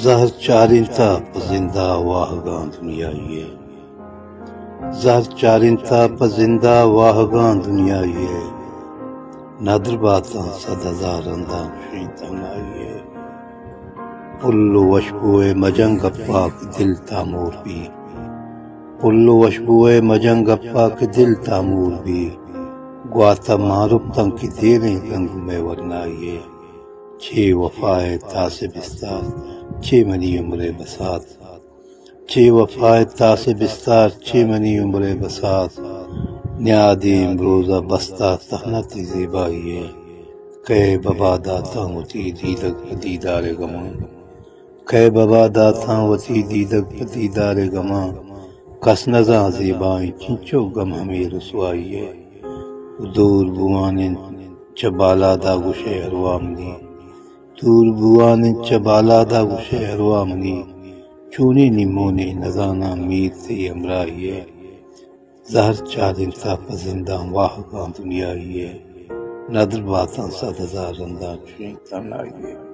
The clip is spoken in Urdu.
زہر چارنتا پزندہ واہگاں دنیا یہ زہر چارنتا پزندہ واہگاں دنیا یہ نادر باتاں صد ہزار انداں شیطان آئیے پلو وشبوئے مجنگ پاک دل تامور بھی پلو وشبوئے مجنگ پاک دل تامور بھی گواتا معروف تن کی دینے گنگ میں ورنائیے چھ وفائے تاس بستار چھ منی عمر بسات چھ وفائے تاس بستار چھ منی عمر بسات نیادیم روزہ بستہ تہنت زیبائیے کہ بابا داتا ہوتی دیدک دیدار گمان کہ بابا داتا ہوتی دیدک دیدار گمان کس نزاں زیبائیں چنچو گم ہمیں رسوائیے دور بوانن چبالا دا گوشے ہروامنی دور بوانن چبالا دا گوشے ہروامنی چونی نمونے نزانا میر تی امرائیے زہر چارنتا پزنداں واہگاں دنیا یہ نادر باتاں صد ہزار انداں شیطان آئیے